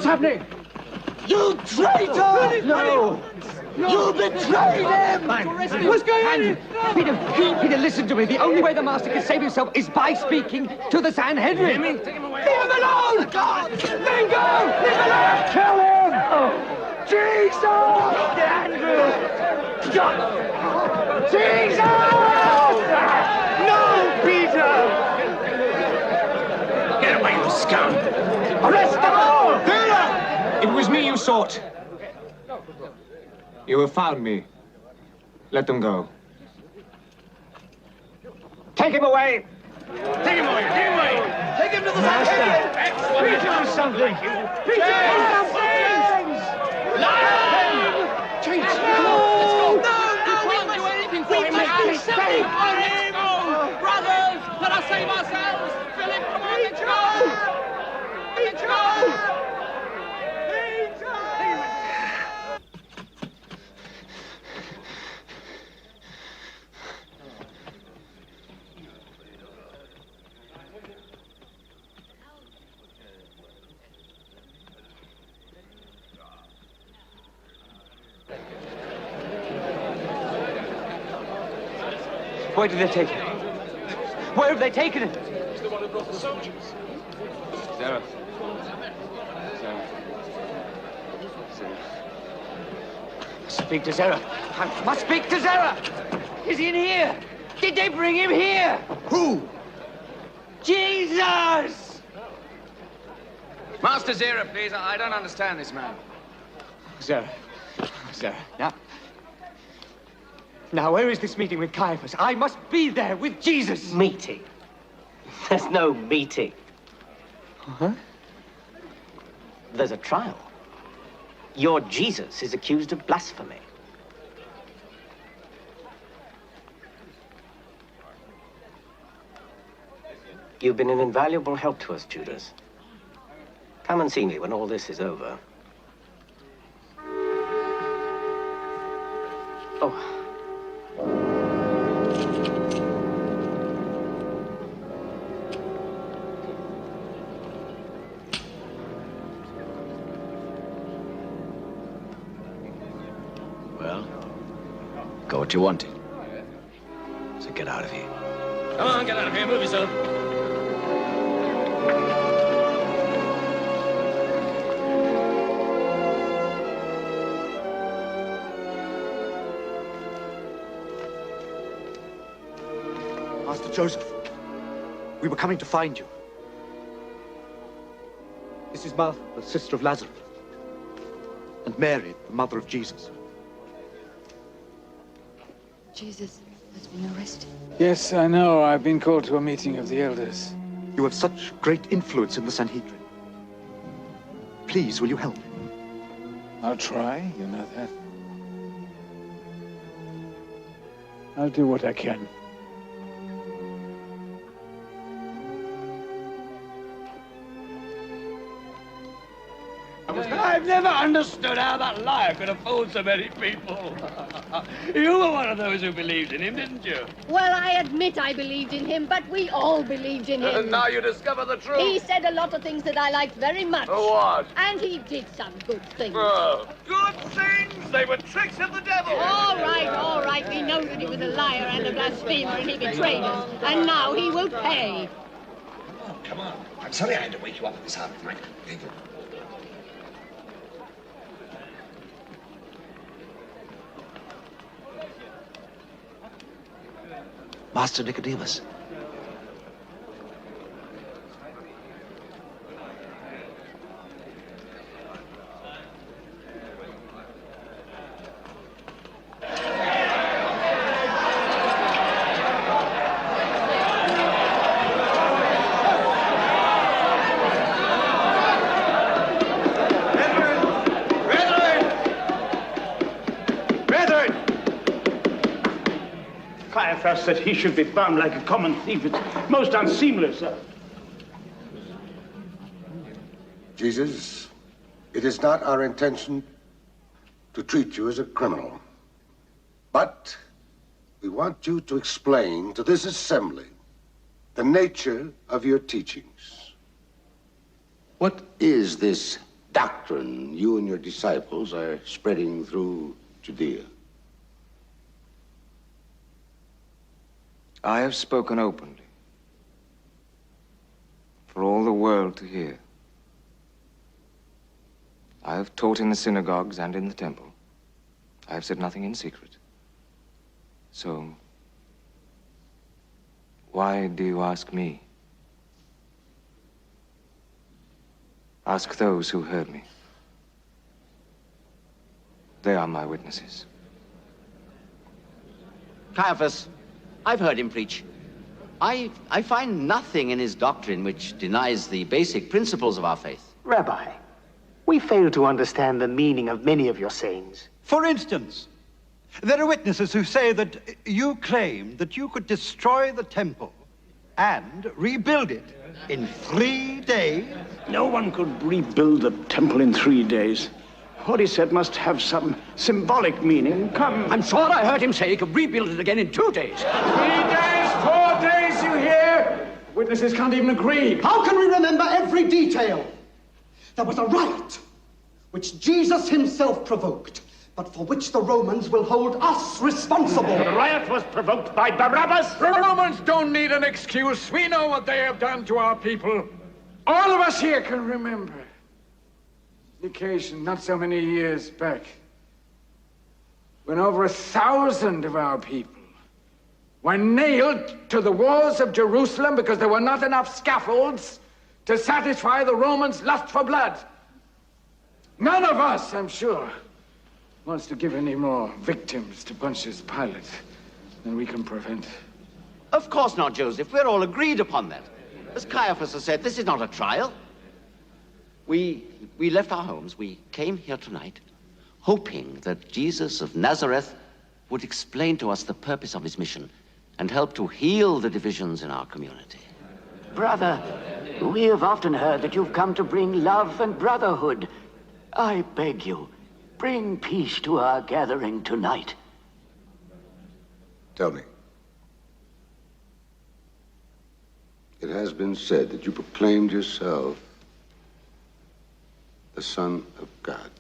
happening? You traitor! No! You betrayed him! What's going on here? Peter, listen to me. The only way the master can save himself is by speaking to the Sanhedrin. Take him away. Leave him alone! God! Let him go! Leave him alone! Kill him! Jesus! Andrew! Jesus! No, Peter! Get away, you scum! Arrest them all! Peter! It was me you sought. You have found me. Let them go. Take him away! Take him away! Take him away! Take him to the Sanhedrin! Peter, do something! Peter, do something! Lion! Jesus! No, we can't do anything for him. We must do something for him! Brothers, let us save ourselves! Philip, come on, let's go! Let's go! Where did they take it? Where have they taken it? He's the one who brought the soldiers. Sarah. Speak to Zara. I must speak to Zara. Is he in here? Did they bring him here? Who? Jesus! Master Zara, please. I don't understand this man. Zara. Now, where is this meeting with Caiaphas? I must be there with Jesus. Meeting? There's no meeting. Huh? There's a trial. Your Jesus is accused of blasphemy. You've been an invaluable help to us, Judas. Come and see me when all this is over. Oh. Well, got what you wanted. So get out of here. Come on, get out of here. Move yourself. Master Joseph, we were coming to find you. This is Martha, the sister of Lazarus, and Mary, the mother of Jesus. Jesus has been arrested. Yes, I know. I've been called to a meeting of the elders. You have such great influence in the Sanhedrin. Please, will you help? I'll try, you know that. I'll do what I can. I've never understood how that liar could have fooled so many people. You were one of those who believed in him, didn't you? Well, I admit I believed in him, but we all believed in him. And now you discover the truth. He said a lot of things that I liked very much. What? And he did some good things. Oh, good things? They were tricks of the devil. All right. We know that he was a liar and a blasphemer and he betrayed us. And now he will pay. Oh, come on. I'm sorry I had to wake you up at this hour of night. Master Nicodemus. Caiaphas said he should be bound like a common thief. It's most unseemly, sir. Jesus, it is not our intention to treat you as a criminal. But we want you to explain to this assembly the nature of your teachings. What is this doctrine you and your disciples are spreading through Judea? I have spoken openly for all the world to hear. I have taught in the synagogues and in the temple. I have said nothing in secret. So, why do you ask me? Ask those who heard me. They are my witnesses. Caiaphas, I've heard him preach. I find nothing in his doctrine which denies the basic principles of our faith. Rabbi, we fail to understand the meaning of many of your sayings. For instance, there are witnesses who say that you claim that you could destroy the temple and rebuild it in 3 days. No one could rebuild the temple in 3 days. What he said must have some symbolic meaning. Come. I'm sure I heard him say he could rebuild it again in 2 days. 3 days, 4 days, you hear? Witnesses can't even agree. How can we remember every detail? There was a riot, which Jesus himself provoked, but for which the Romans will hold us responsible. The riot was provoked by Barabbas. The Romans don't need an excuse. We know what they have done to our people. All of us here can remember the occasion not so many years back when over 1,000 of our people were nailed to the walls of Jerusalem because there were not enough scaffolds to satisfy the Romans' lust for blood. None of us, I'm sure, wants to give any more victims to Pontius Pilate than we can prevent. Of course not, Joseph. We're all agreed upon that. As Caiaphas has said, this is not a trial. We left our homes. We came here tonight hoping that Jesus of Nazareth would explain to us the purpose of his mission and help to heal the divisions in our community. Brother, we have often heard that you've come to bring love and brotherhood. I beg you, bring peace to our gathering tonight. Tell me. It has been said that you proclaimed yourself the Son of God.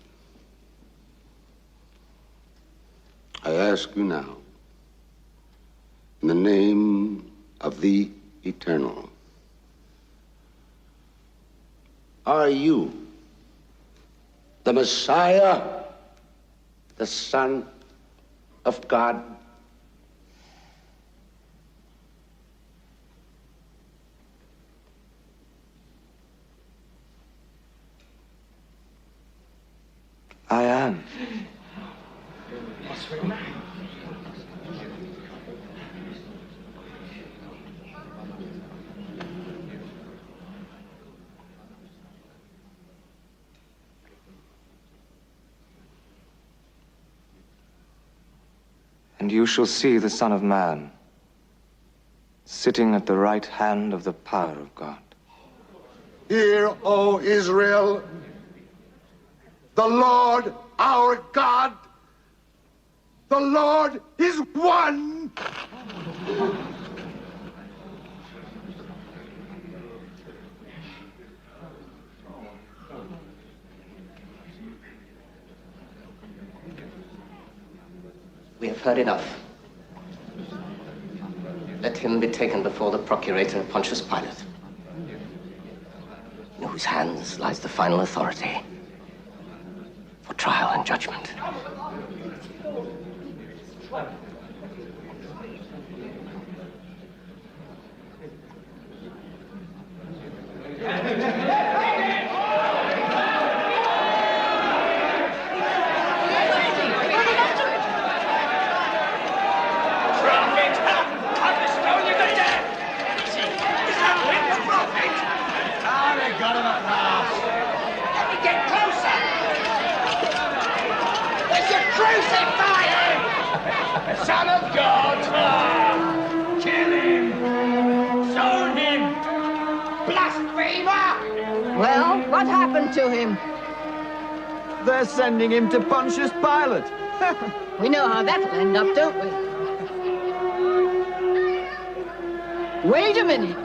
I ask you now, in the name of the Eternal, are you the Messiah, the Son of God? I am. And you shall see the Son of Man sitting at the right hand of the power of God. Hear, O Israel, the Lord our God, the Lord is one. We have heard enough. Let him be taken before the procurator Pontius Pilate, in whose hands lies the final authority for trial and judgment. Son of God! Kill him! Stone him! Blasphemer! Well, what happened to him? They're sending him to Pontius Pilate. We know how that'll end up, don't we? Wait a minute.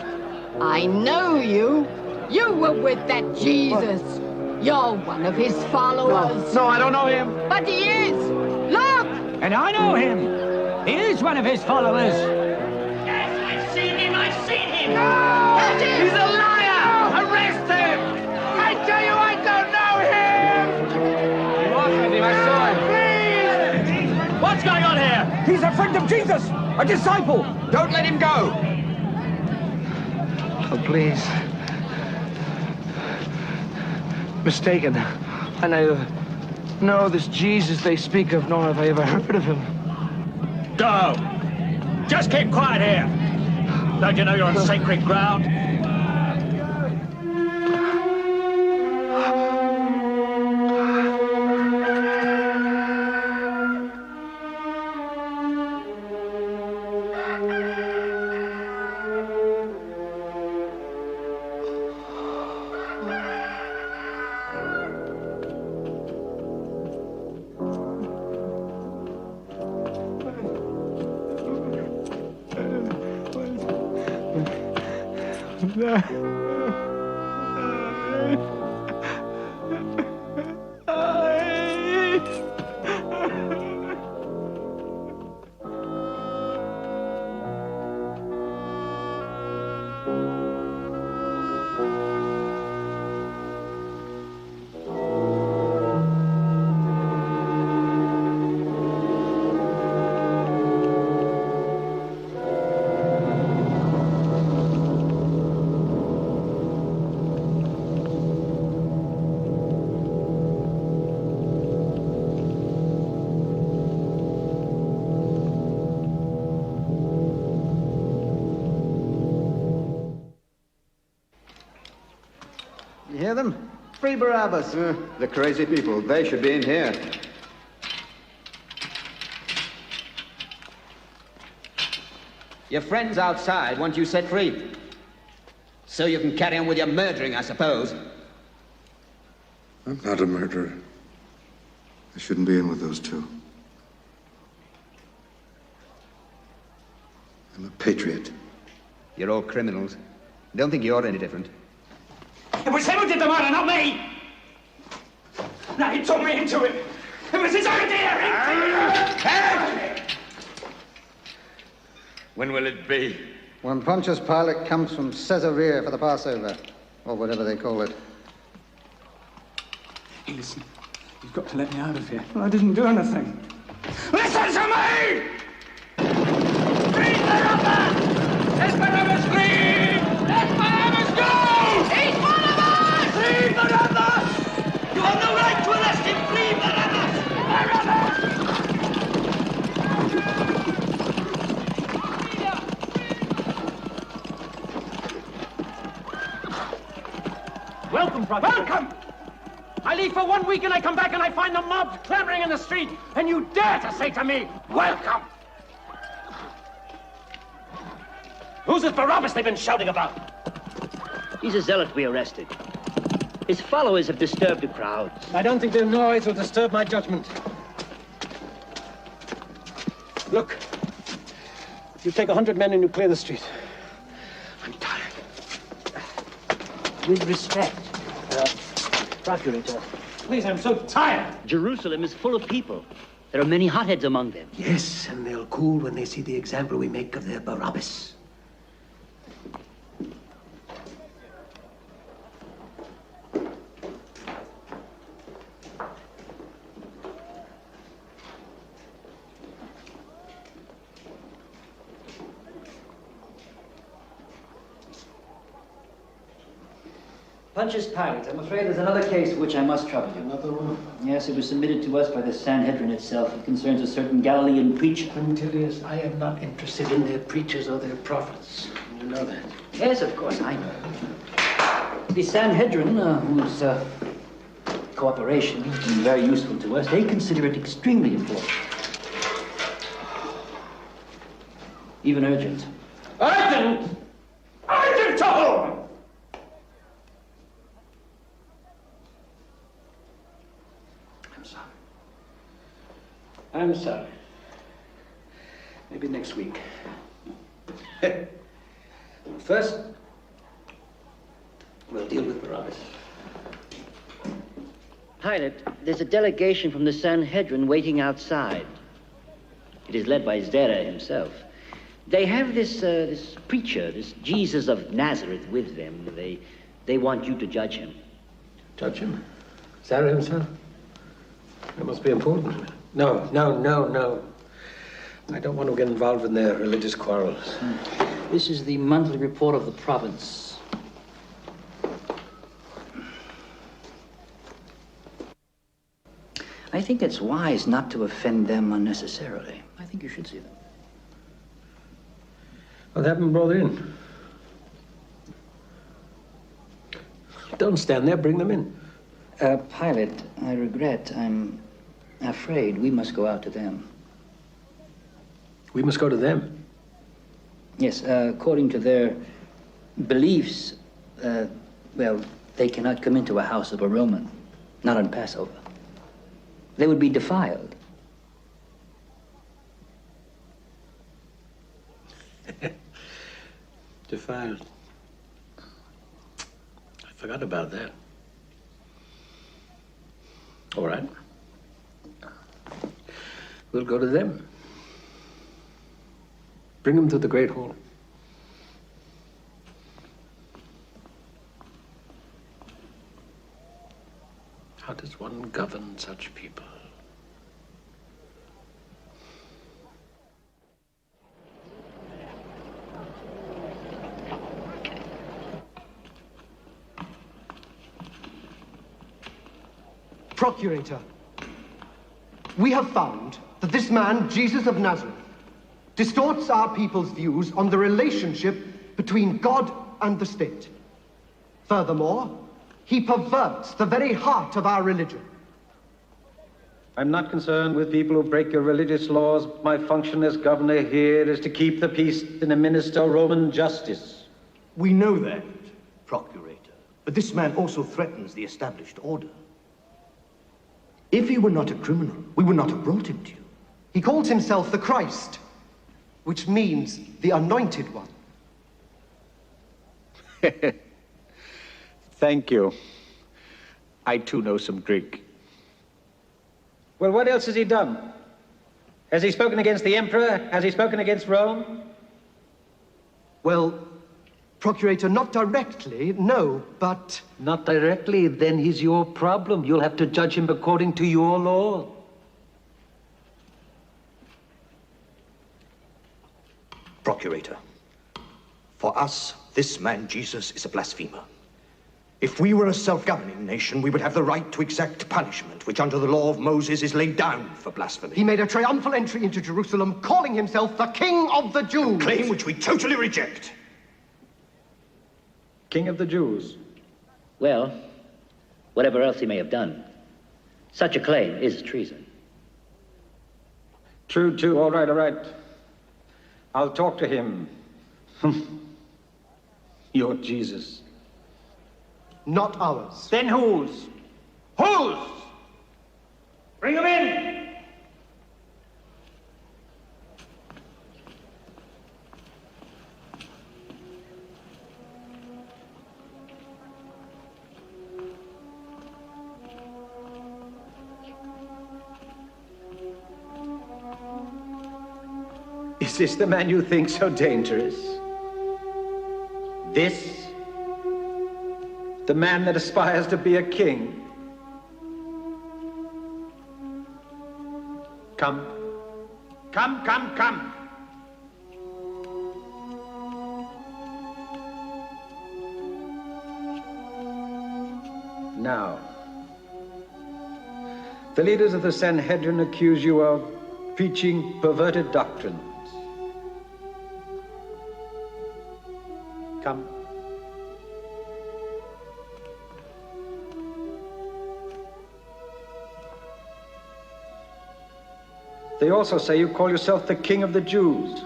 I know you. You were with that Jesus. You're one of his followers. No, I don't know him. But he is. Look! And I know him. He is one of his followers. Yes, I've seen him. I've seen him. No! Catch him! He's a liar! Arrest him! I tell you, I don't know him! You are with him, I saw him. Please! What's going on here? He's a friend of Jesus, a disciple. Don't let him go. Oh, please. Mistaken. I neither know this Jesus they speak of, nor have I ever heard of him. Go! Just keep quiet here. Don't you know you're on sacred ground? You hear them? Free Barabbas. The crazy people. They should be in here. Your friends outside want you set free. So you can carry on with your murdering, I suppose. I'm not a murderer. I shouldn't be in with those two. I'm a patriot. You're all criminals. Don't think you're any different. It was him who did the murder, not me! Now he took me into it! It was his idea! When will it be? When Pontius Pilate comes from Caesarea for the Passover, or whatever they call it. Hey, listen. You've got to let me out of here. I didn't do anything. Listen to me! Free Barabbas! Let Barabbas free! Let Barabbas go! He's one of us! Free Barabbas! You have no right to arrest him! Free Barabbas! Barabbas! Welcome, brother. Welcome! I leave for 1 week and I come back and I find the mob clamoring in the street, and you dare to say to me, welcome! Who's this Barabbas they've been shouting about? He's a zealot we arrested. His followers have disturbed the crowds. I don't think their noise will disturb my judgment. Look, you take 100 men and you clear the street. I'm tired. With respect, Procurator. Please, I'm so tired. Jerusalem is full of people. There are many hotheads among them. Yes, and they'll cool when they see the example we make of their Barabbas. Pontius Pilate, I'm afraid there's another case for which I must trouble you. Another one? Yes, it was submitted to us by the Sanhedrin itself. It concerns a certain Galilean preacher. Quintilius, I am not interested in their preachers or their prophets. You know that. Yes, of course, I know. The Sanhedrin, whose cooperation has been very useful to us, they consider it extremely important. Even urgent. Urgent? Urgent to whom? I'm sorry. Maybe next week. First, we'll deal with Barabbas. Pilate, there's a delegation from the Sanhedrin waiting outside. It is led by Zera himself. They have this preacher, this Jesus of Nazareth, with them. They want you to judge him. Judge him? Zera himself? That must be important. No. I don't want to get involved in their religious quarrels. This is the monthly report of the province. I think it's wise not to offend them unnecessarily. I think you should see them. Well, have them brought in. Don't stand there, bring them in. Pilate, I regret. I'm afraid we must go out to them. We must go to them? Yes, according to their beliefs, well, they cannot come into a house of a Roman, not on Passover. They would be defiled. Defiled. I forgot about that. All right. We'll go to them. Bring them to the Great Hall. How does one govern such people? Procurator, we have found that this man, Jesus of Nazareth, distorts our people's views on the relationship between God and the state. Furthermore, he perverts the very heart of our religion. I'm not concerned with people who break your religious laws. My function as governor here is to keep the peace and administer Roman justice. We know that, Procurator. But this man also threatens the established order. If he were not a criminal, we would not have brought him to you. He calls himself the Christ, which means the Anointed One. Thank you. I too know some Greek. Well, what else has he done? Has he spoken against the emperor? Has he spoken against Rome? Well, Procurator, not directly, no, but... Not directly? Then he's your problem. You'll have to judge him according to your law. Procurator, for us, this man Jesus is a blasphemer. If we were a self-governing nation, we would have the right to exact punishment, which under the law of Moses is laid down for blasphemy. He made a triumphal entry into Jerusalem, calling himself the King of the Jews. A claim which we totally reject. King of the Jews? Well, whatever else he may have done, such a claim is treason. True, too. All right. I'll talk to him. You're Jesus. Not ours. Then whose? Whose? Bring him in! Is this the man you think so dangerous? This? The man that aspires to be a king? Come. Come. Now, the leaders of the Sanhedrin accuse you of preaching perverted doctrines. Come. They also say you call yourself the King of the Jews.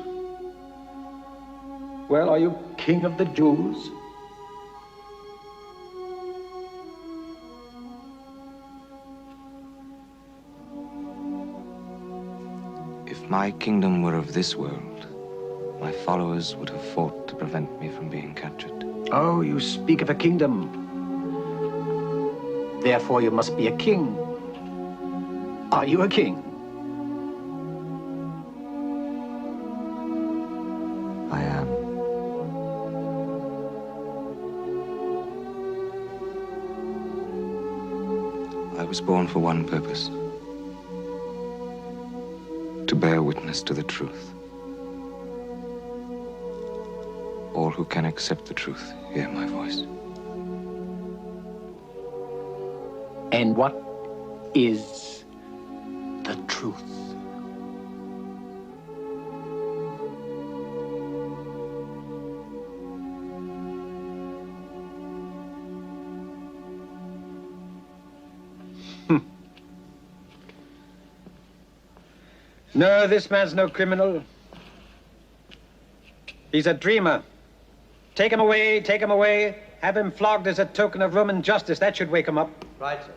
Well, are you King of the Jews? If my kingdom were of this world, my followers would have fought to prevent me from being captured. Oh, you speak of a kingdom. Therefore, you must be a king. Are you a king? I am. I was born for one purpose. To bear witness to the truth. All who can accept the truth hear my voice. And what is the truth? No, this man's no criminal. He's a dreamer. Take him away, take him away. Have him flogged as a token of Roman justice. That should wake him up. Right, sir.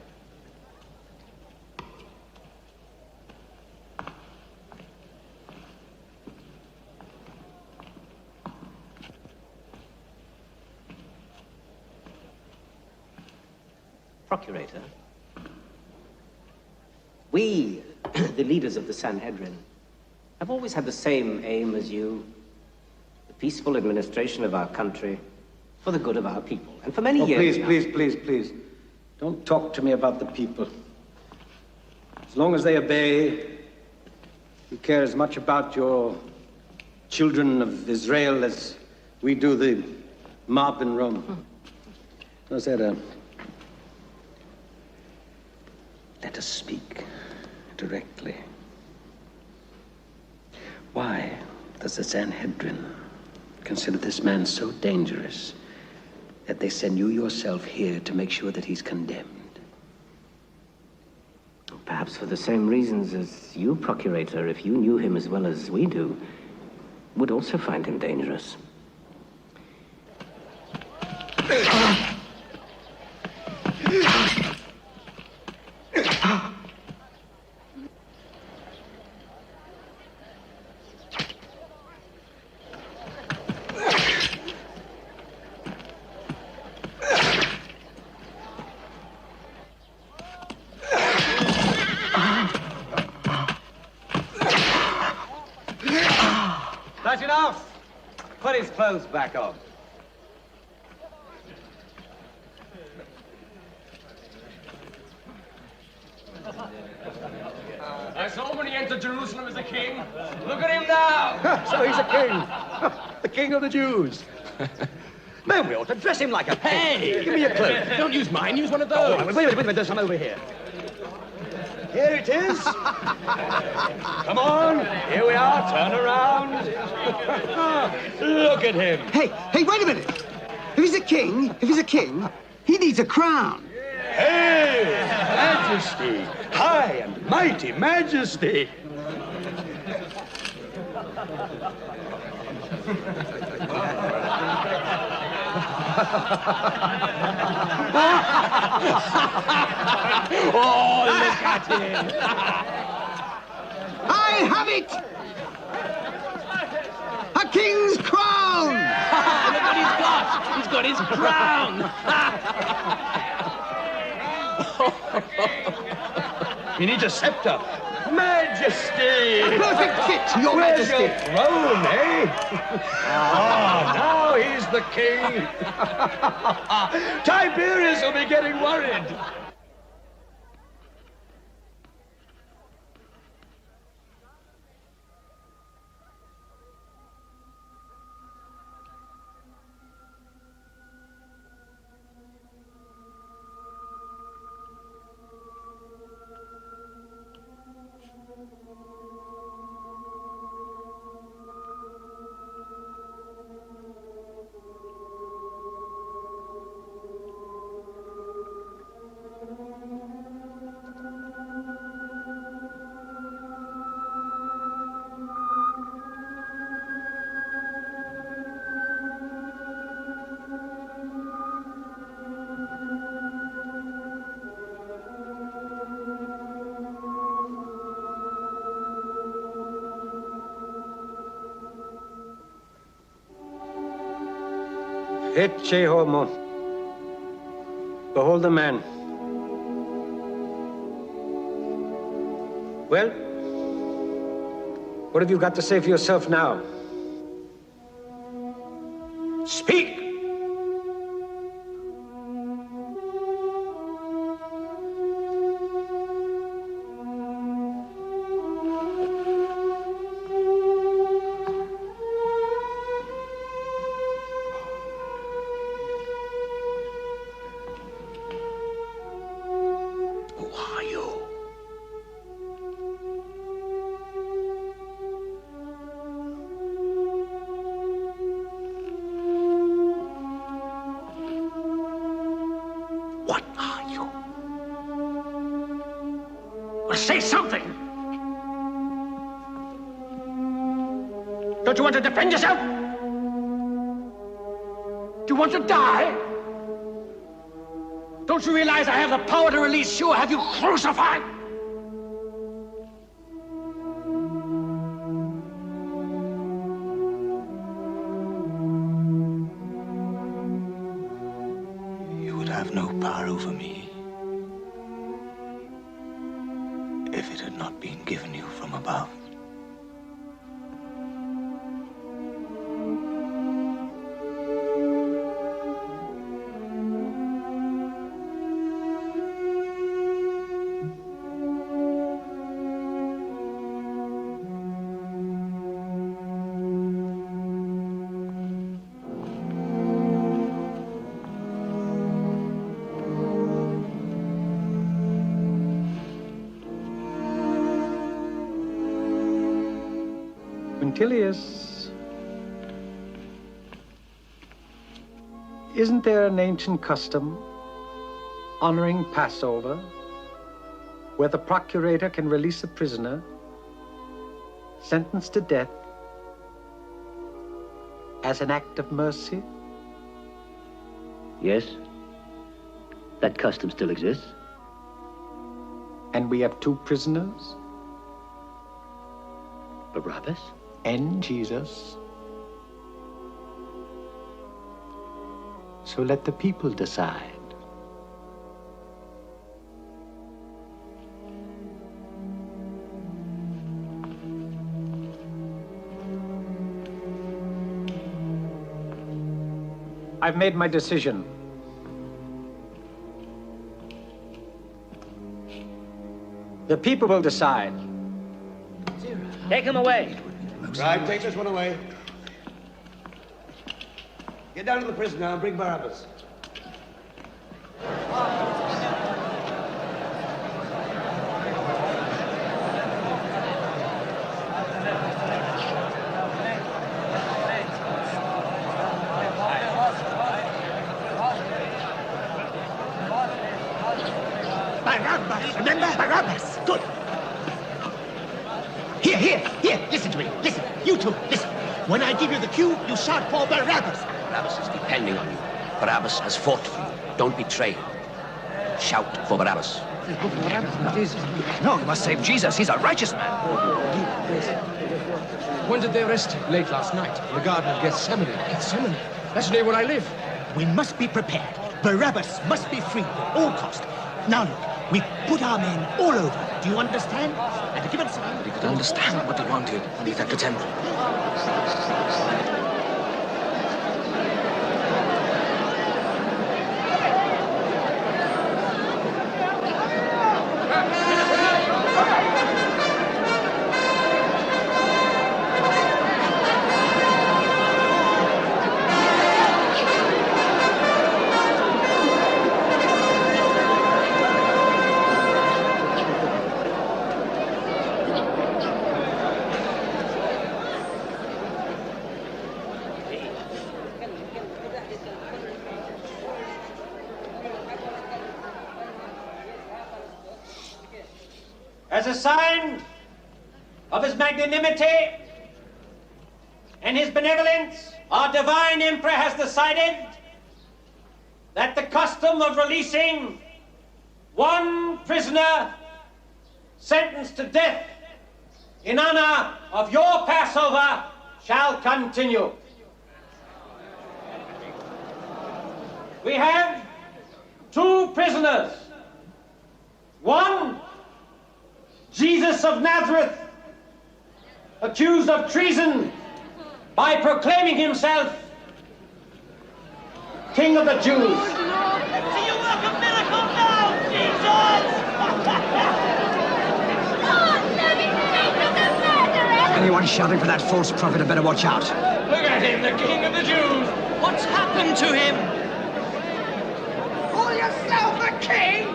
Procurator, we, the leaders of the Sanhedrin, have always had the same aim as you, the peaceful administration of our country for the good of our people. And for many years Please. Don't talk to me about the people. As long as they obey, you care as much about your children of Israel as we do the mob in Rome. How's that, Let us speak directly. Why does the Sanhedrin consider this man so dangerous that they send you yourself here to make sure that he's condemned? Perhaps for the same reasons as you, Procurator, if you knew him as well as we do, would also find him dangerous. That's enough. Put his clothes back on. I saw when he entered Jerusalem as a king. Look at him now. So he's a king. The king of the Jews. Man, we ought to dress him like a king. Hey! Give me your cloak. Don't use mine, use one of those. Oh, wait a minute, there's some over here. Here it is. Come on, here we are, turn around. Look at him. Hey, wait a minute. If he's a king, he needs a crown. Hey, Majesty, high and mighty Majesty. Oh, look at him. I have it! A king's crown! Look what he's got. He's got his crown. He needs a scepter. Majesty! A perfect fit, Your Where's Majesty. your throne, eh? Ah, now he's the king. Tiberius will be getting worried. Ecce homo. Behold the man. Well, what have you got to say for yourself now? Speak! Say something! Don't you want to defend yourself? Do you want to die? Don't you realize I have the power to release you or have you crucified? You would have no power over me if it had not been given you from above. Quintilius, isn't there an ancient custom honoring Passover where the procurator can release a prisoner sentenced to death as an act of mercy? Yes, that custom still exists. And we have two prisoners? Barabbas? And Jesus. So let the people decide. I've made my decision. The people will decide. Take him away. Right, take this one away. Get down to the prison now and bring Barabbas. Barabbas, remember? Barabbas, good. Here, listen to me. Listen, you two, listen. When I give you the cue, you shout for Barabbas. Barabbas is depending on you. Barabbas has fought for you. Don't betray him. Shout for Barabbas. No, you must save Jesus. He's a righteous man. When did they arrest him? Late last night, in the Garden of Gethsemane. Gethsemane? That's near where I live. We must be prepared. Barabbas must be freed at all cost. Now look, we've put our men all over. Do you understand? And to give it a sign. He could understand what he wanted when he left the temple. As a sign of his magnanimity and his benevolence, our divine emperor has decided that the custom of releasing one prisoner sentenced to death in honor of your Passover shall continue. We have two prisoners. One, Jesus of Nazareth, accused of treason by proclaiming himself King of the Jews. Do you work a miracle now, Jesus? Anyone shouting for that false prophet had better watch out. Look at him, the King of the Jews. What's happened to him? Call yourself a king?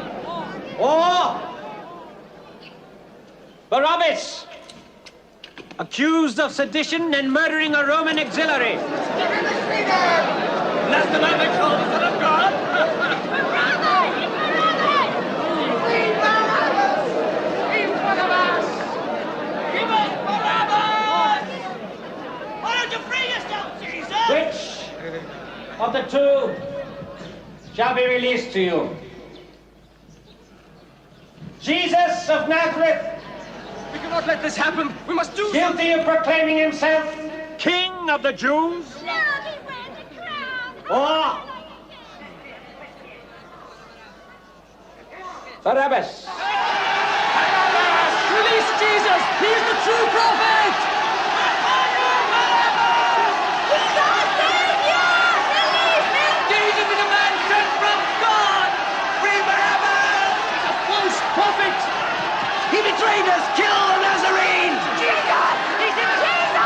Or Barabbas, accused of sedition and murdering a Roman auxiliary. That's the man they call the Son of God. Free Barabbas! Free Barabbas! Give us Barabbas! Why don't you free yourself, Jesus? Which of the two shall be released to you? Jesus of Nazareth, We cannot let this happen. We must do guilty of proclaiming himself King of the Jews? Or Barabbas? Release Jesus! He is the true prophet! Jesus is a man sent from God! Free Barabbas! A false prophet! He betrayed us! Kill the Nazarene! Jesus! He's in Jesus!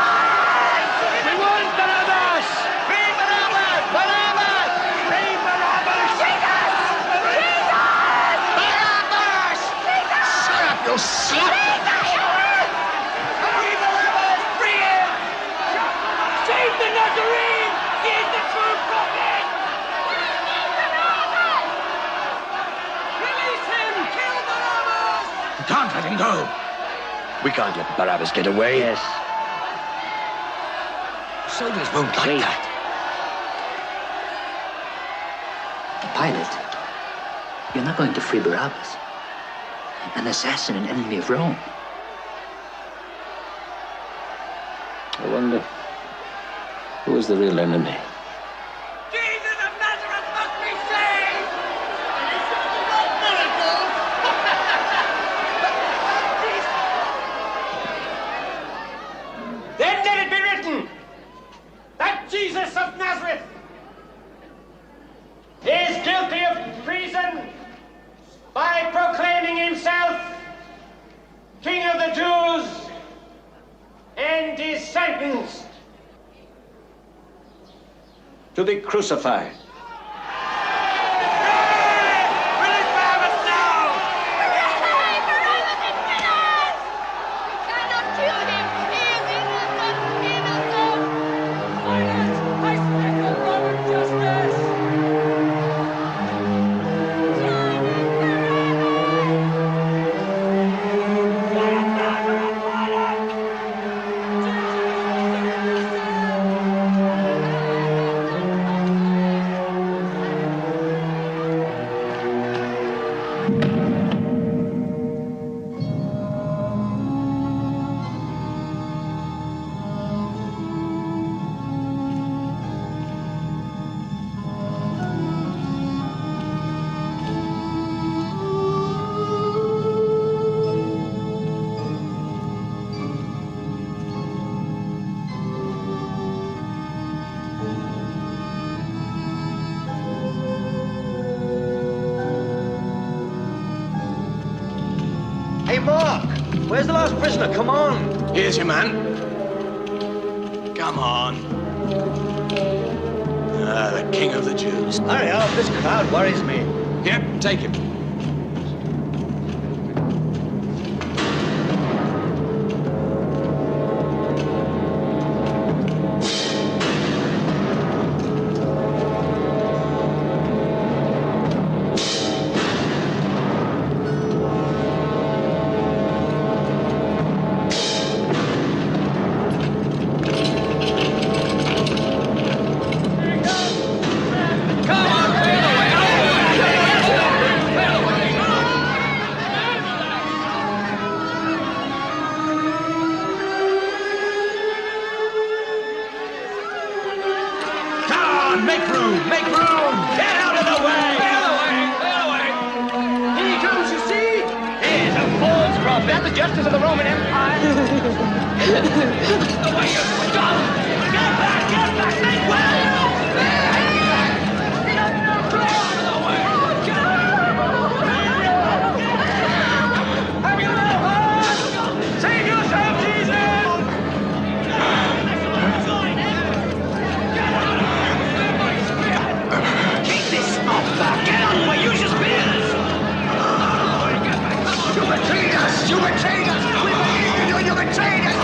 We want Barabbas! Free Barabbas! Barabbas! Free Barabbas! Jesus! Jesus! Barabbas! Shut up, you'll slap! Free Barabbas! Free him! Save the Nazarene! He is the true prophet! Release him! Kill Barabbas! We can't let him go. We can't let Barabbas get away. Yes. Soldiers won't like Wait. that. Pilate, you're not going to free Barabbas, an assassin and enemy of Rome. I wonder, who is the real enemy? Jesus of Nazareth must be saved! What miracles! Then let it be written that Jesus of Nazareth is guilty of treason by proclaiming himself King of the Jews and is sentenced to be crucified. Release Barabbas now! I speak of Roman justice! Hey, Mark! Where's the last prisoner? Come on! Here's your man. Come on. The King of the Jews. Hurry up, this crowd worries me. Yep, take him. Make room! Make room! Get out of the way! Get away! Get away! Here he comes, you see? He's a false prophet! that the justice of the Roman Empire? Get back, make way! Save yourself, Jesus! Keep this off back! Get out of the way! Use your spears! You betrayed us! You betrayed us! We believed in you! You betrayed us!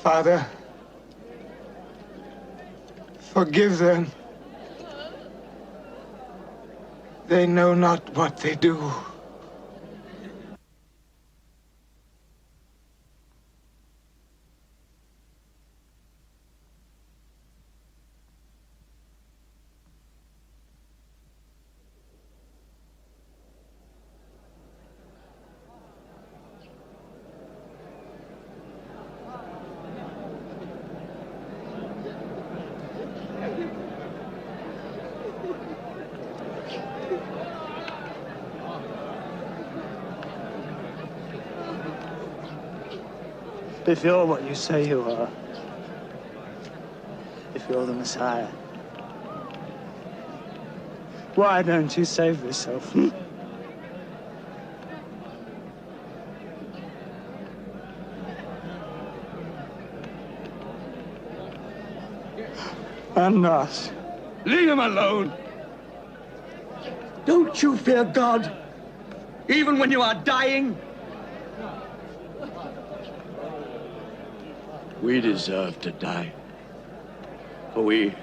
Father, forgive them. They know not what they do. If you're what you say you are, if you're the Messiah, why don't you save yourself? And us. Leave him alone. Don't you fear God, even when you are dying? We deserve to die, for we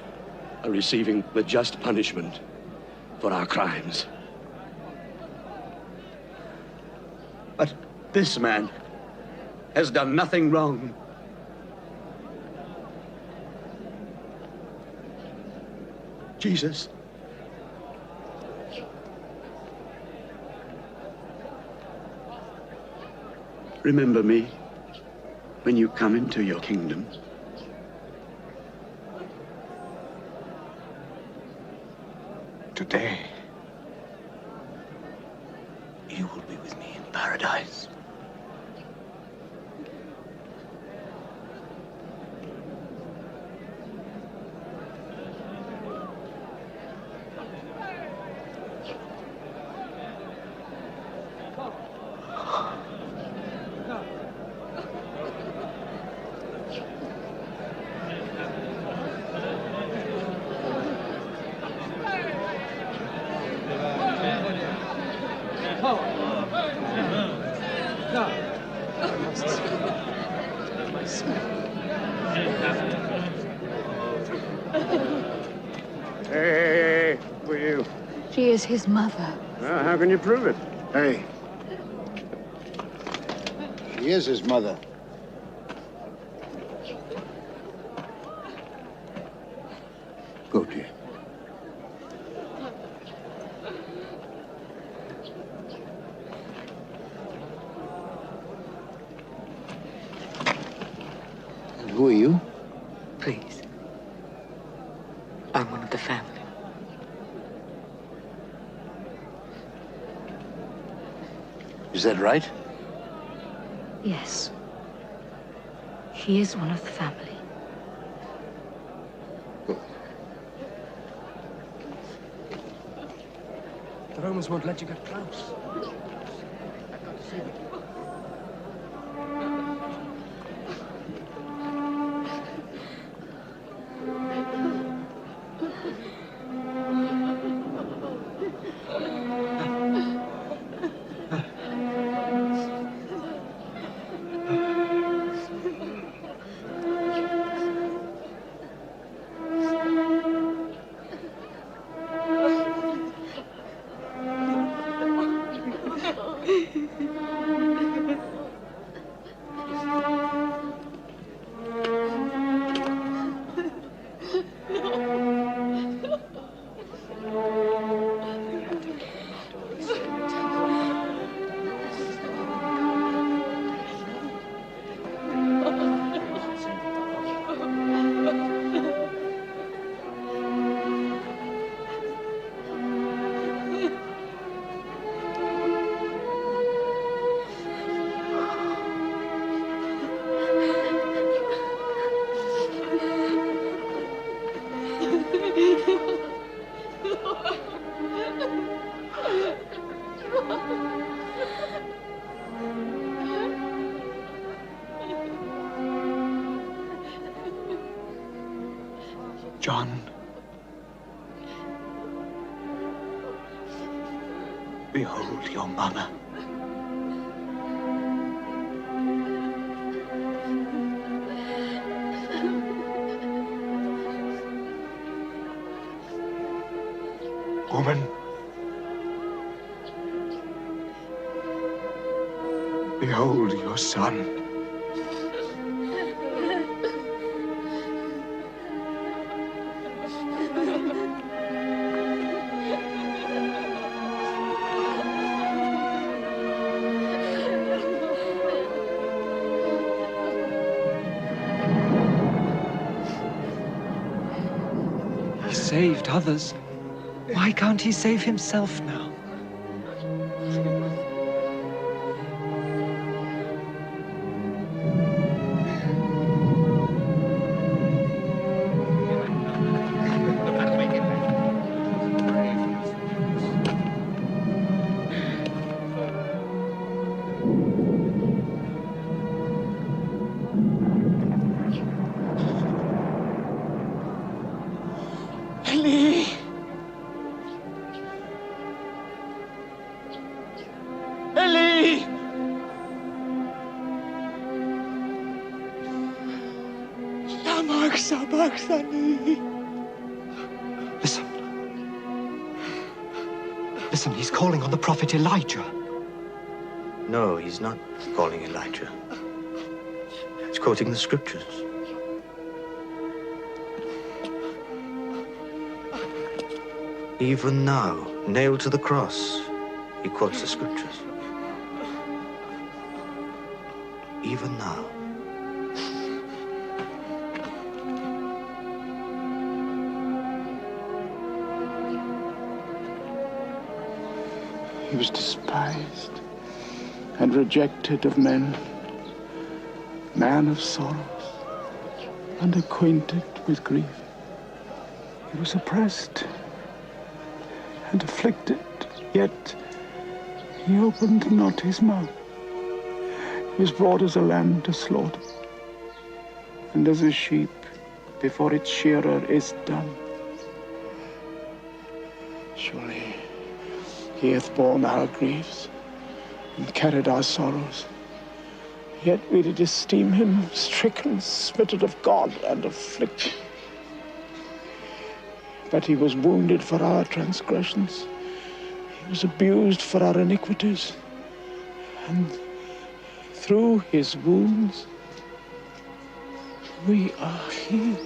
are receiving the just punishment for our crimes. But this man has done nothing wrong. Jesus. Remember me when you come into your kingdom. Today, you will be with me in paradise. Hey, who are you? She is his mother. Well, how can you prove it? Hey. She is his mother. Go, dear. And who are you? Please. I'm one of the family. Is that right? Yes. She is one of the family. The Romans won't let you get close. John. Behold your mother. Woman. Behold your son. He saved others. Why can't he save himself now? Ellie! Ellie! Lama sabachthani. Listen. Listen, he's calling on the prophet Elijah. No, he's not calling Elijah. He's quoting the scriptures. Even now, nailed to the cross, he quotes the scriptures. Even now. He was despised and rejected of men, man of sorrows, unacquainted with grief. He was oppressed and afflicted, yet he opened not his mouth. He was brought as a lamb to slaughter, and as a sheep before its shearer is dumb. Surely he hath borne our griefs and carried our sorrows. Yet we did esteem him stricken, smitten of God, and afflicted. But he was wounded for our transgressions. He was abused for our iniquities. And through his wounds, we are healed.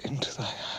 Into thy hands